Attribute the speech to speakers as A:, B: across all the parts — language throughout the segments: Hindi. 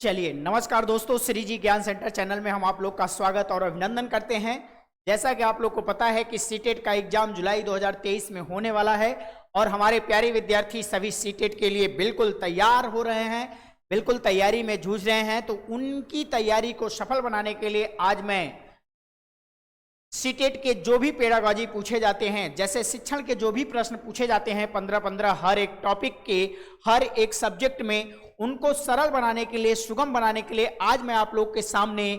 A: चलिए नमस्कार दोस्तों, श्री जी ज्ञान सेंटर चैनल में हम आप लोग का स्वागत और अभिनंदन करते हैं। जैसा कि आप लोग को पता है कि सीटेट का एग्जाम जुलाई 2023 में होने वाला है और हमारे प्यारे विद्यार्थी सभी सीटेट के लिए बिल्कुल तैयार हो रहे हैं, बिल्कुल तैयारी में जूझ रहे हैं। तो उनकी तैयारी को सफल बनाने के लिए आज मैं सीटेट के जो भी पेडागॉजी पूछे जाते हैं, जैसे शिक्षण के जो भी प्रश्न पूछे जाते हैं 15-15 हर एक टॉपिक के हर एक सब्जेक्ट में, उनको सरल बनाने के लिए, सुगम बनाने के लिए आज मैं आप लोग के सामने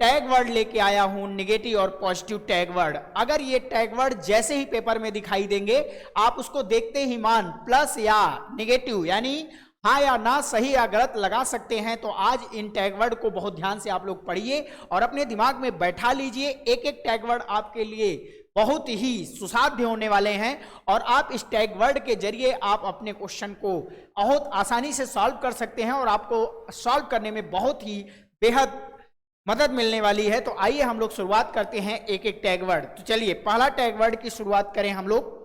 A: टैग वर्ड लेके आया हूं, नेगेटिव और पॉजिटिव टैग वर्ड। अगर ये टैग वर्ड जैसे ही पेपर में दिखाई देंगे, आप उसको देखते ही मान प्लस या नेगेटिव यानी हाँ या ना, सही या गलत लगा सकते हैं। तो आज इन टैग वर्ड को बहुत ध्यान से आप लोग पढ़िए और अपने दिमाग में बैठा लीजिए। एक एक टैग वर्ड आपके लिए बहुत ही सुसाध्य होने वाले हैं और आप इस टैग वर्ड के जरिए आप अपने क्वेश्चन को बहुत आसानी से सॉल्व कर सकते हैं और आपको सॉल्व करने में बहुत ही बेहद मदद मिलने वाली है। तो आइए हम लोग शुरुआत करते हैं एक एक टैग वर्ड। तो चलिए पहला टैग वर्ड की शुरुआत करें हम लोग।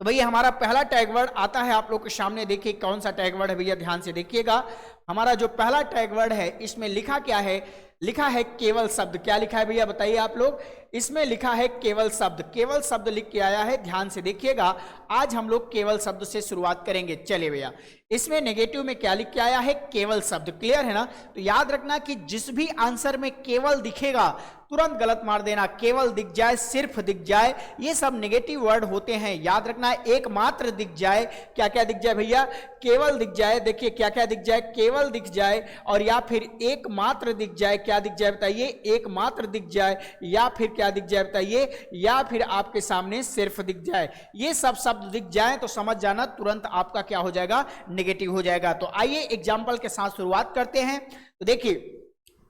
A: तो भैया हमारा पहला टैग वर्ड आता है आप लोग के सामने। देखिए कौन सा टैग वर्ड है भैया, ध्यान से देखिएगा। हमारा जो पहला टैग वर्ड है इसमें लिखा क्या है, लिखा है केवल शब्द। क्या लिखा है भैया बताइए आप लोग, इसमें लिखा है केवल शब्द। केवल शब्द लिख के आया है, ध्यान से देखिएगा। आज हम लोग केवल शब्द से शुरुआत करेंगे। चलिए भैया, इसमें नेगेटिव में क्या लिख के आया है, केवल शब्द। क्लियर है ना? तो याद रखना कि जिस भी आंसर में केवल दिखेगा तुरंत गलत मार देना। केवल दिख जाए, सिर्फ दिख जाए, ये सब नेगेटिव वर्ड होते हैं। याद रखना एकमात्र दिख जाए, क्या क्या दिख जाए भैया, केवल दिख जाए। देखिए क्या क्या दिख जाए, केवल दिख जाए और या फिर एकमात्र दिख जाए। क्या दिख जाए बताइए, एकमात्र दिख जाए, या फिर क्या दिख जाए बताइए, या फिर आपके सामने सिर्फ दिख जाए। ये सब शब्द दिख जाए तो समझ जाना तुरंत आपका क्या हो जाएगा, नेगेटिव हो जाएगा। तो आइए एग्जाम्पल के साथ शुरुआत करते हैं। तो देखिए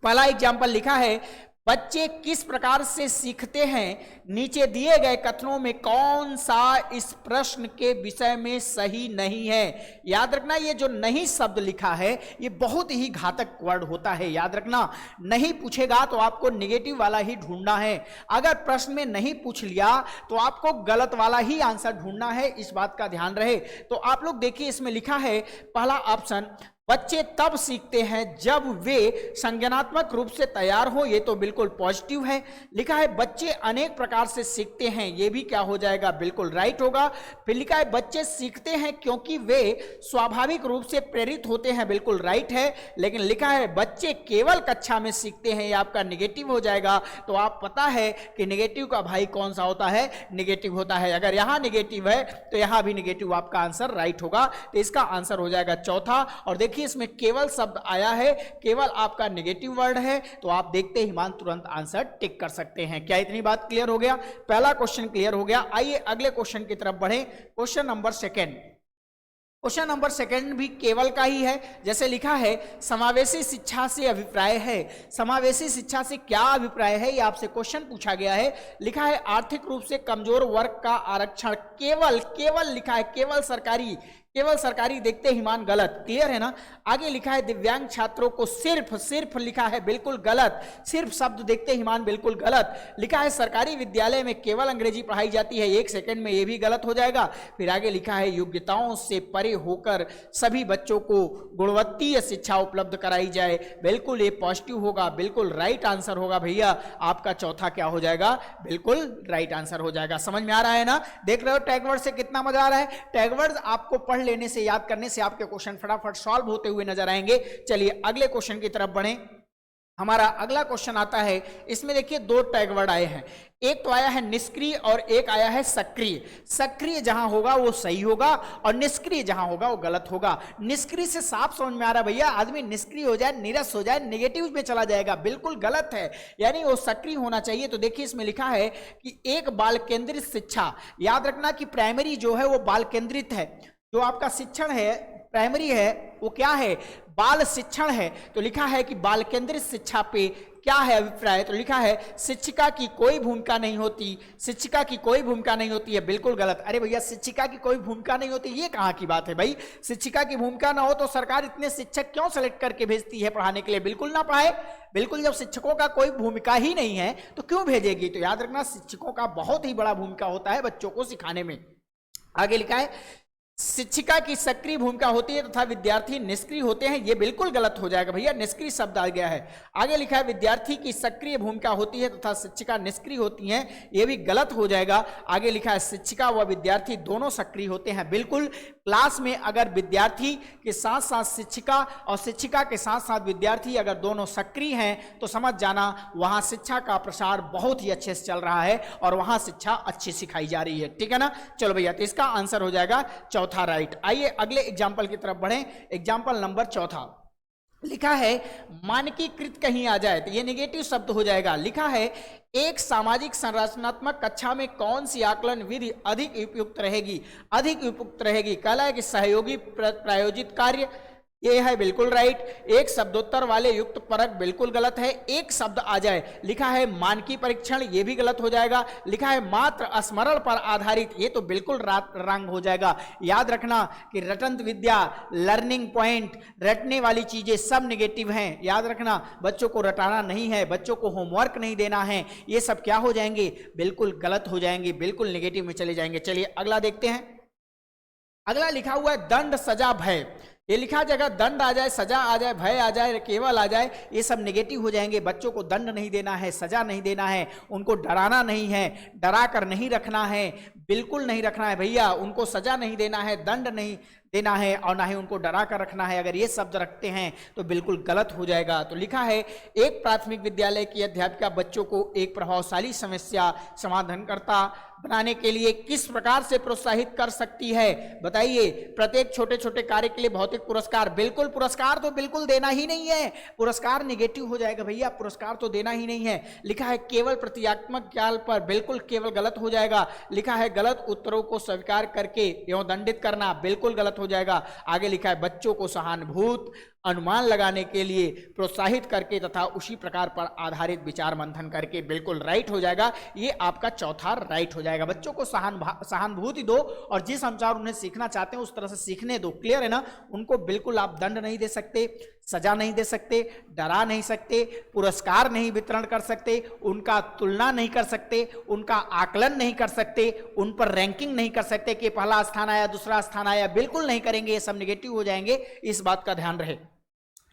A: पहला एग्जाम्पल लिखा है, बच्चे किस प्रकार से सीखते हैं, नीचे दिए गए कथनों में कौन सा इस प्रश्न के विषय में सही नहीं है। याद रखना ये जो नहीं शब्द लिखा है ये बहुत ही घातक वर्ड होता है। याद रखना, नहीं पूछेगा तो आपको नेगेटिव वाला ही ढूंढना है। अगर प्रश्न में नहीं पूछ लिया तो आपको गलत वाला ही आंसर ढूंढना है, इस बात का ध्यान रहे। तो आप लोग देखिए इसमें लिखा है पहला ऑप्शन, बच्चे तब सीखते हैं जब वे संज्ञानात्मक रूप से तैयार हो। ये तो बिल्कुल पॉजिटिव है। लिखा है बच्चे अनेक प्रकार से सीखते हैं, ये भी क्या हो जाएगा, बिल्कुल राइट होगा। फिर लिखा है बच्चे सीखते हैं क्योंकि वे स्वाभाविक रूप से प्रेरित होते हैं, बिल्कुल राइट है। लेकिन लिखा है बच्चे केवल कक्षा में सीखते हैं, ये आपका नेगेटिव हो जाएगा। तो आप पता है कि नेगेटिव का भाई कौन सा होता है, नेगेटिव होता है। अगर यहां नेगेटिव है तो यहां भी नेगेटिव आपका आंसर राइट होगा। तो इसका आंसर हो जाएगा चौथा। और देखिए इसमें केवल शब्द आया है, केवल आपका नेगेटिव वर्ड है, तो आप देखते ही मान तुरंत आंसर टिक कर सकते हैं। क्या इतनी बात क्लियर हो गया? पहला क्वेश्चन क्लियर हो गया। आइए अगले क्वेश्चन की तरफ बढ़ें। Question number second. Question number second भी केवल का ही है। जैसे लिखा है समावेशी शिक्षा से अभिप्राय है। समावेशी शिक्षा से क्या अभिप्राय है, ये आपसे क्वेश्चन पूछा गया है। लिखा है आर्थिक रूप से कमजोर वर्ग का आरक्षण। केवल केवल लिखा है, केवल सरकारी, केवल सरकारी, देखते ही मान गलत। क्लियर है ना? आगे लिखा है दिव्यांग छात्रों को सिर्फ, सिर्फ लिखा है बिल्कुल गलत। सिर्फ शब्द देखते ही मान बिल्कुल गलत। लिखा है सरकारी विद्यालय में केवल अंग्रेजी पढ़ाई जाती है, एक सेकंड में, ये भी गलत हो जाएगा। फिर आगे लिखा है योग्यताओं से परे होकर सभी बच्चों को गुणवत्तीय शिक्षा उपलब्ध कराई जाए, बिल्कुल ये पॉजिटिव होगा, बिल्कुल राइट आंसर होगा भैया। आपका चौथा क्या हो जाएगा, बिल्कुल राइट आंसर हो जाएगा। समझ में आ रहा है ना? देख रहे हो टैग वर्ड से कितना मजा आ रहा है। टैग वर्ड आपको पढ़ लेने से, याद करने से आपके क्वेश्चन फटाफट सॉल्व होते हुए नजर आएंगे। चलिए अगले क्वेश्चन की तरफ बढ़ें। हमारा अगला क्वेश्चन आता है, इसमें देखिए दो टैग वर्ड आए हैं। एक तो आया है निष्क्रिय और एक आया है सक्रिय। सक्रिय जहां होगा वो सही होगा और निष्क्रिय जहां होगा वो गलत होगा। निष्क्रिय से साफ समझ में आ रहा है भैया, आदमी निष्क्रिय हो जाए, नीरस हो जाए, नेगेटिव में चला जाएगा, बिल्कुल गलत है, यानी वो सक्रिय होना चाहिए। तो देखिए इसमें लिखा है कि एक बाल केंद्रित शिक्षा। याद रखना कि प्राइमरी जो है वो बाल केंद्रित है, जो आपका शिक्षण है प्राइमरी है वो क्या है, बाल शिक्षण है। तो लिखा है कि बाल केंद्रित शिक्षा पे क्या है अभिप्राय। तो लिखा है शिक्षिका की कोई भूमिका नहीं होती, शिक्षिका की कोई भूमिका नहीं होती है, बिल्कुल गलत। अरे भैया शिक्षिका की कोई भूमिका नहीं होती, ये कहाँ की बात है भाई? शिक्षिका की भूमिका ना हो तो सरकार इतने शिक्षक क्यों सेलेक्ट करके भेजती है पढ़ाने के लिए? बिल्कुल ना पढ़ाए, बिल्कुल। जब शिक्षकों का कोई भूमिका ही नहीं है तो क्यों भेजेगी? तो याद रखना शिक्षकों का बहुत ही बड़ा भूमिका होता है बच्चों को सिखाने में। आगे लिखा है शिक्षिका की सक्रिय भूमिका होती है तथा विद्यार्थी निष्क्रिय होते हैं, ये बिल्कुल गलत हो जाएगा भैया, निष्क्रिय शब्द आ गया है। आगे लिखा है विद्यार्थी की सक्रिय भूमिका होती है तथा शिक्षिका निष्क्रिय होती हैं, ये भी गलत हो जाएगा। आगे लिखा है शिक्षिका व विद्यार्थी दोनों सक्रिय होते हैं, बिल्कुल। क्लास में अगर विद्यार्थी के साथ साथ शिक्षिका और शिक्षिका के साथ साथ विद्यार्थी अगर दोनों सक्रिय हैं तो समझ जाना वहां शिक्षा का प्रसार बहुत ही अच्छे से चल रहा है और वहां शिक्षा अच्छी सिखाई जा रही है, ठीक है ना। चलो भैया, तो इसका आंसर हो जाएगा चौथा राइट। आइए अगले एग्जाम्पल की तरफ बढ़ें। एग्जाम्पल नंबर चौथा लिखा है मानकीकृत कहीं आ जाए तो ये नेगेटिव शब्द हो जाएगा। लिखा है एक सामाजिक संरचनात्मक कक्षा में कौन सी आकलन विधि अधिक उपयुक्त रहेगी, अधिक उपयुक्त रहेगी। कहला है कि सहयोगी प्रायोजित कार्य, ये है बिल्कुल राइट। एक शब्दोत्तर वाले युक्त परक बिल्कुल गलत है। एक शब्द आ जाए, लिखा है मानकी परीक्षण, ये भी गलत हो जाएगा। लिखा है मात्र स्मरण पर आधारित, ये तो बिल्कुल रंग हो जाएगा। याद रखना कि रटंत विद्या, लर्निंग पॉइंट, रटने वाली चीजें सब नेगेटिव हैं। याद रखना बच्चों को रटाना नहीं है, बच्चों को होमवर्क नहीं देना है, ये सब क्या हो जाएंगे, बिल्कुल गलत हो जाएंगे, बिल्कुल नेगेटिव में चले जाएंगे। चलिए अगला देखते हैं। अगला लिखा हुआ है दंड सजा भय, ये लिखा जाएगा दंड आ जाए, सजा आ जाए, भय आ जाए, केवल आ जाए, ये सब नेगेटिव हो जाएंगे। बच्चों को दंड नहीं देना है, सजा नहीं देना है, उनको डराना नहीं है, डरा कर नहीं रखना है, बिल्कुल नहीं रखना है भैया। उनको सजा नहीं देना है, दंड नहीं देना है और ना ही उनको डरा कर रखना है। अगर ये शब्द रखते हैं तो बिल्कुल गलत हो जाएगा। तो लिखा है एक प्राथमिक विद्यालय की अध्यापिका बच्चों को एक प्रभावशाली समस्या समाधानकर्ता बनाने के लिए किस प्रकार से प्रोत्साहित कर सकती है, बताइए। प्रत्येक छोटे छोटे कार्य के लिए भौतिक पुरस्कार, बिल्कुल पुरस्कार तो बिल्कुल देना ही नहीं है, पुरस्कार नेगेटिव हो जाएगा भैया, पुरस्कार तो देना ही नहीं है। लिखा है केवल प्रतीकात्मक ज्ञान पर, बिल्कुल केवल गलत हो जाएगा। लिखा है गलत उत्तरों को स्वीकार करके एवं दंडित करना, बिल्कुल गलत हो जाएगा। आगे लिखा है बच्चों को सहानुभूत अनुमान लगाने के लिए प्रोत्साहित करके तथा उसी प्रकार पर आधारित विचार मंथन करके, बिल्कुल राइट हो जाएगा। ये आपका चौथा राइट हो जाएगा। बच्चों को सहानुभूति दो और जिस अनुसार उन्हें सीखना चाहते हैं उस तरह से सीखने दो, क्लियर है ना। उनको बिल्कुल आप दंड नहीं दे सकते, सजा नहीं दे सकते, डरा नहीं सकते, पुरस्कार नहीं वितरण कर सकते, उनका तुलना नहीं कर सकते, उनका आकलन नहीं कर सकते, उन पर रैंकिंग नहीं कर सकते कि पहला स्थान आया दूसरा स्थान आया, बिल्कुल नहीं करेंगे, ये सब नेगेटिव हो जाएंगे, इस बात का ध्यान रहे।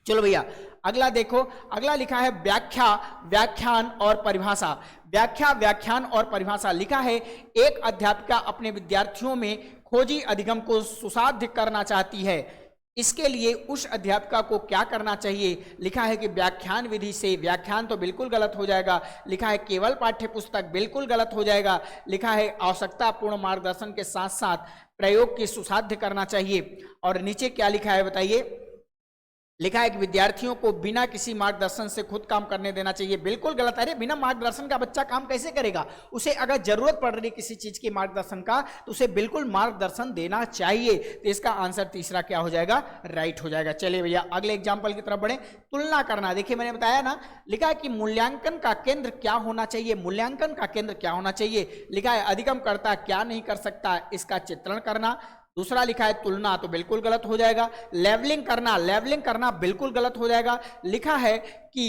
A: चलो भैया अगला देखो। अगला लिखा है व्याख्या, व्याख्यान और परिभाषा। व्याख्या, व्याख्यान और परिभाषा। लिखा है एक अध्यापिका अपने विद्यार्थियों में खोजी अधिगम को सुसाध्य करना चाहती है, इसके लिए उस अध्यापिका को क्या करना चाहिए। लिखा है कि व्याख्यान विधि से, व्याख्यान तो बिल्कुल गलत हो जाएगा। लिखा है केवल पाठ्य पुस्तक, बिल्कुल गलत हो जाएगा। लिखा है आवश्यकतापूर्ण मार्गदर्शन के साथ साथ प्रयोग की सुसाध्य करना चाहिए। और नीचे क्या लिखा है बताइए। लिखा है कि विद्यार्थियों को बिना किसी मार्गदर्शन से खुद काम करने देना चाहिए, बिल्कुल गलत है। बिना मार्गदर्शन का बच्चा काम कैसे करेगा, उसे अगर जरूरत पड़ रही किसी चीज के मार्गदर्शन का तो उसे बिल्कुल मार्गदर्शन देना चाहिए। तो इसका आंसर तीसरा क्या हो जाएगा, राइट हो जाएगा। चलिए भैया अगले एग्जाम्पल की तरफ बढ़े। तुलना करना, देखिए मैंने बताया ना, लिखा है कि मूल्यांकन का केंद्र क्या होना चाहिए, मूल्यांकन का केंद्र क्या होना चाहिए। लिखा है अधिगमकर्ता क्या नहीं कर सकता, इसका चित्रण करना। दूसरा लिखा है तुलना, तो बिल्कुल गलत हो जाएगा। लेवलिंग करना, लेवलिंग करना बिल्कुल गलत हो जाएगा। लिखा है कि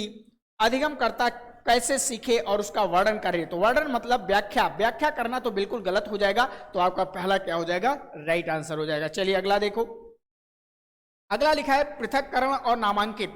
A: अधिगमकर्ता कैसे सीखे और उसका वर्णन करे, तो वर्णन मतलब व्याख्या, व्याख्या करना तो बिल्कुल गलत हो जाएगा। तो आपका पहला क्या हो जाएगा, राइट आंसर हो जाएगा। चलिए अगला देखो। अगला लिखा है पृथक्करण और नामांकित।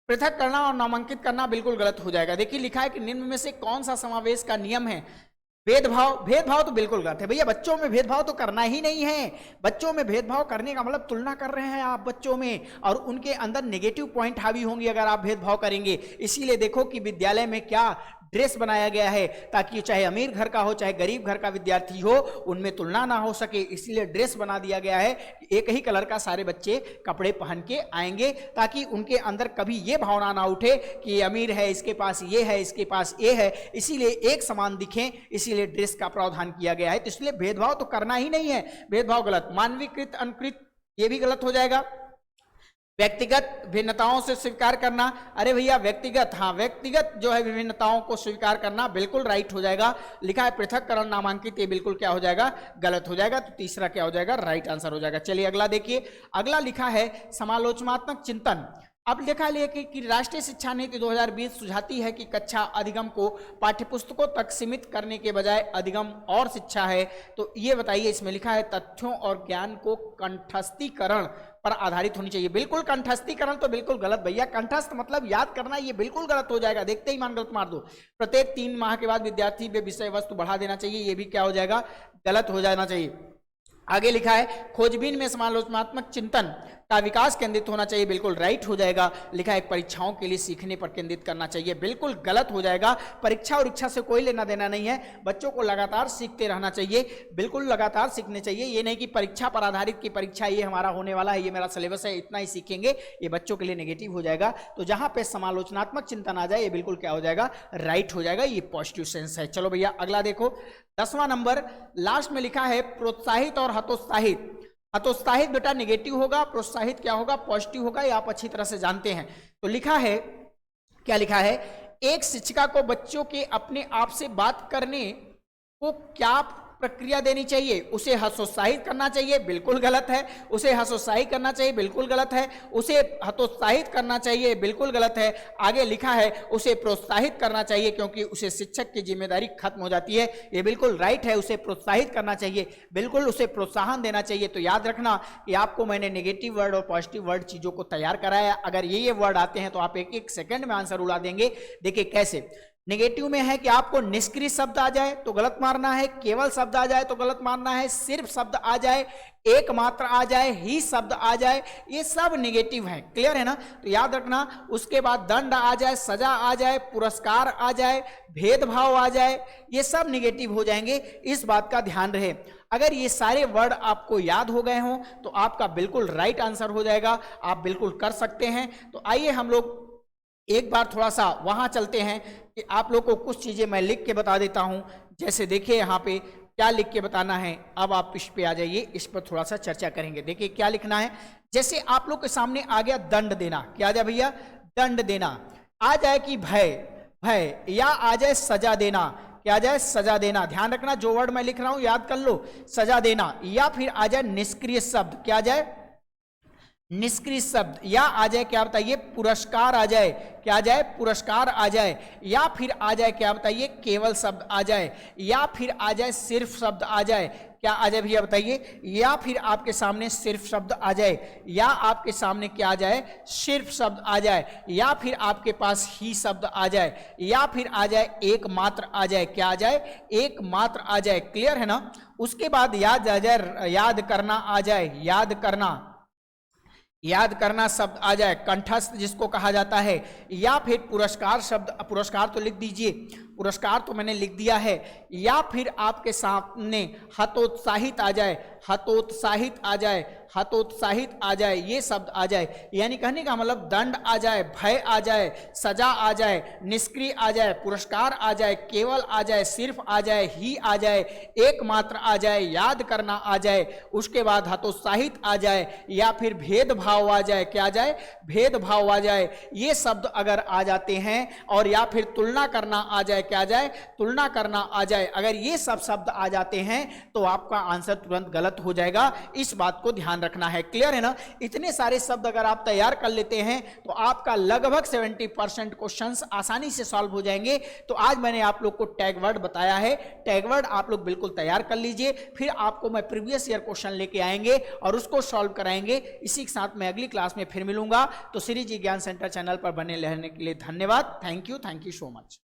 A: पृथक करना और नामांकित करना बिल्कुल गलत हो जाएगा। देखिए लिखा है कि निम्न में से कौन सा समावेश का नियम है। भेदभाव, भेदभाव तो बिल्कुल गलत है भैया, बच्चों में भेदभाव तो करना ही नहीं है। बच्चों में भेदभाव करने का मतलब तुलना कर रहे हैं आप बच्चों में, और उनके अंदर नेगेटिव पॉइंट हावी होंगे अगर आप भेदभाव करेंगे। इसीलिए देखो कि विद्यालय में क्या ड्रेस बनाया गया है, ताकि चाहे अमीर घर का हो चाहे गरीब घर का विद्यार्थी हो, उनमें तुलना ना हो सके, इसलिए ड्रेस बना दिया गया है। एक ही कलर का सारे बच्चे कपड़े पहन के आएंगे, ताकि उनके अंदर कभी ये भावना ना उठे कि अमीर है इसके पास ये है इसके पास ये है, इसीलिए एक समान दिखें, इसीलिए ड्रेस का प्रावधान किया गया है। तो इसलिए भेदभाव तो करना ही नहीं है, भेदभाव गलत। मानवीकृत अनुकृत ये भी गलत हो जाएगा। व्यक्तिगत भिन्नताओं से स्वीकार करना, अरे भैया व्यक्तिगत, हाँ व्यक्तिगत जो है विभिन्नताओं को स्वीकार करना बिल्कुल राइट हो जाएगा। लिखा है पृथक्करण नामांकित, ये बिल्कुल क्या हो जाएगा, गलत हो जाएगा। तो तीसरा क्या हो जाएगा, राइट आंसर हो जाएगा। चलिए अगला देखिए। अगला लिखा है समालोचनात्मक चिंतन। अब देखा लिया कि राष्ट्रीय शिक्षा नीति 2020 सुझाती है कि कक्षा अधिगम को पाठ्यपुस्तकों तक सीमित करने के बजाय अधिगम और शिक्षा है। तो ये बताइए, इसमें लिखा है तथ्यों और ज्ञान को कंठस्थीकरण पर आधारित होनी चाहिए। बिल्कुल कंठस्थीकरण तो बिल्कुल गलत भैया, कंठस्थ मतलब याद करना, ये बिल्कुल गलत हो जाएगा। देखते ही मान गलत मार दो। प्रत्येक 3 माह के बाद विद्यार्थी वे विषय वस्तु बढ़ा देना चाहिए, ये भी क्या हो जाएगा, गलत हो जाना चाहिए। आगे लिखा है खोजबीन में समालोचनात्मक चिंतन का विकास केंद्रित होना चाहिए, बिल्कुल राइट हो जाएगा। लिखा है परीक्षाओं के लिए सीखने पर केंद्रित करना चाहिए, बिल्कुल गलत हो जाएगा। परीक्षा और इच्छा से कोई लेना देना नहीं है, बच्चों को लगातार सीखते रहना चाहिए, बिल्कुल लगातार सीखने चाहिए। ये नहीं कि परीक्षा पर आधारित की परीक्षा ये हमारा होने वाला है, ये मेरा सिलेबस है, इतना ही सीखेंगे, ये बच्चों के लिए नेगेटिव हो जाएगा। तो जहां पे समालोचनात्मक चिंतन आ जाए ये बिल्कुल क्या हो जाएगा, राइट हो जाएगा, ये पॉजिटिव सेंस है। चलो भैया अगला देखो, 10वां नंबर लास्ट में लिखा है प्रोत्साहित और हतोत्साहित। हतोत्साहित बेटा नेगेटिव होगा, प्रोत्साहित क्या होगा, पॉजिटिव होगा, ये आप अच्छी तरह से जानते हैं। तो लिखा है, क्या लिखा है, एक शिक्षिका को बच्चों के अपने आप से बात करने को क्या प्रक्रिया देनी चाहिए, उसे हतोत्साहित करना चाहिए, बिल्कुल गलत है। उसे हतोत्साहित करना चाहिए, बिल्कुल गलत है। उसे हतोत्साहित करना चाहिए, बिल्कुल गलत है। आगे लिखा है उसे प्रोत्साहित करना चाहिए क्योंकि उसे शिक्षक की जिम्मेदारी खत्म हो जाती है, ये बिल्कुल राइट है। उसे प्रोत्साहित करना चाहिए, बिल्कुल उसे प्रोत्साहन देना चाहिए। तो याद रखना कि आपको मैंने नेगेटिव वर्ड और पॉजिटिव वर्ड चीजों को तैयार कराया। अगर ये वर्ड आते हैं तो आप एक एक सेकंड में आंसर उड़ा देंगे। देखिए कैसे, नेगेटिव में है कि आपको निष्क्रिय शब्द आ जाए तो गलत मारना है, केवल शब्द आ जाए तो गलत मारना है, सिर्फ शब्द आ जाए, एकमात्र आ जाए, ही शब्द आ जाए, ये सब नेगेटिव है। क्लियर है ना? तो याद रखना। उसके बाद दंड आ जाए, सजा आ जाए, पुरस्कार आ जाए, भेदभाव आ जाए, ये सब नेगेटिव हो जाएंगे, इस बात का ध्यान रहे। अगर ये सारे वर्ड आपको याद हो गए हों तो आपका बिल्कुल राइट आंसर हो जाएगा, आप बिल्कुल कर सकते हैं। तो आइए हम लोग एक बार थोड़ा सा वहां चलते हैं कि आप लोग को कुछ चीजें मैं लिख के बता देता हूं। जैसे देखिए यहाँ पे क्या लिख के बताना है, अब आप इस पे आ जाइए, इस पर थोड़ा सा चर्चा करेंगे। देखिए क्या लिखना है, जैसे आप लोग के सामने आ गया दंड देना, क्या आ जाए भैया, दंड देना। आ जाए कि भय, भय, या आ जाए सजा देना, क्या आ जाए, सजा देना। ध्यान रखना जो वर्ड मैं लिख रहा हूं याद कर लो, सजा देना। या फिर आ जाए निष्क्रिय शब्द, क्या आ जाए, निष्क्रिय शब्द। या आ जाए क्या बताइए, पुरस्कार आ जाए, क्या आ जाए, पुरस्कार आ जाए। या फिर आ जाए क्या बताइए, केवल शब्द आ जाए। या फिर आ जाए सिर्फ शब्द आ जाए, क्या आ जाए भैया बताइए। या फिर आपके सामने सिर्फ शब्द आ जाए, या आपके सामने क्या आ जाए, सिर्फ शब्द आ जाए। या फिर आपके पास ही शब्द आ जाए। या फिर आ जाए एकमात्र आ जाए, क्या आ जाए, एकमात्र आ जाए। क्लियर है ना? उसके बाद याद आ जाए, याद करना आ जाए, याद करना, याद करना शब्द आ जाए, कंठस्थ जिसको कहा जाता है। या फिर पुरस्कार शब्द, पुरस्कार तो लिख दीजिए, पुरस्कार तो मैंने लिख दिया है। या फिर आपके सामने हतोत्साहित आ जाए, हतोत्साहित आ जाए, हतोत्साहित आ जाए, ये शब्द आ जाए। यानी कहने का मतलब दंड आ जाए, भय आ जाए, सजा आ जाए, निष्क्रिय आ जाए, पुरस्कार आ जाए, केवल आ जाए, सिर्फ आ जाए, ही आ जाए, एकमात्र आ जाए, याद करना आ जाए, उसके बाद हतोत्साहित आ जाए, या फिर भेदभाव आ जाए, क्या आ जाए, भेदभाव आ जाए। ये शब्द अगर आ जाते हैं, और या फिर तुलना करना आ जाए, क्या आ जाए, तुलना करना आ जाए। अगर ये सब शब्द आ जाते हैं तो आपका आंसर तुरंत गलत हो जाएगा, इस बात को ध्यान रखना है। क्लियर है ना? इतने सारे शब्द अगर आप तैयार कर लेते हैं तो आपका लगभग 70% क्वेश्चंस आसानी से सॉल्व हो जाएंगे। तो आज मैंने आप लोग को टैग वर्ड बताया है, टैग वर्ड आप लोग बिल्कुल तैयार कर लीजिए, फिर आपको मैं प्रीवियस ईयर क्वेश्चन लेके आएंगे और उसको सॉल्व कराएंगे। इसी के साथ मैं अगली क्लास में फिर मिलूंगा। तो श्री जी ज्ञान सेंटर चैनल पर बने रहने के लिए धन्यवाद। Thank you so much.